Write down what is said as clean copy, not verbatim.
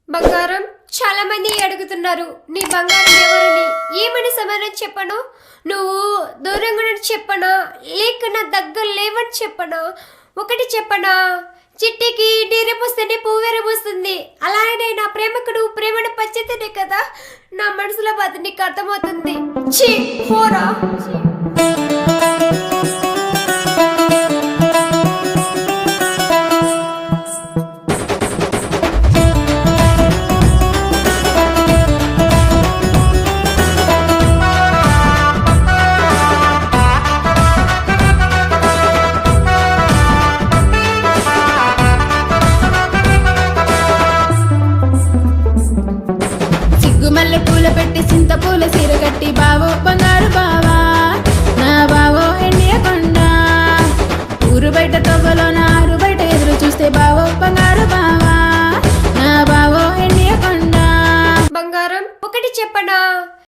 బంగారం చాలా మంది అడుగుతున్నారు నీ బంగారం ఎవరని. ఏమని సమాధానం చెప్పను? నువ్వు దూరంగా నుండి చెప్పనా, లేక నా దగ్గర లేవని చెప్పనా? ఒకటి చెప్పనా, చిట్టికి నీరెపోస్తేనే పువ్వెరపోస్తుంది. అలానే నా ప్రేమకు నువ్వు ప్రేమను పంచితేనే కదా నా మనసులో బాధ నీకు అర్థమవుతుంది. ఛీ పోరా. సిగ్గుమల్లె పూల పెట్టి చింత పూల సీర కట్టి బావో బంగారు బావా, నా బావో ఎండియకొండ. ఊరు బయట తవ్వలో నా ఆరు బయట ఎదురు చూస్తే బావో బంగారు బావా, నా బావో ఎండియకొండ. బంగారం ఒకటి చెప్పనా,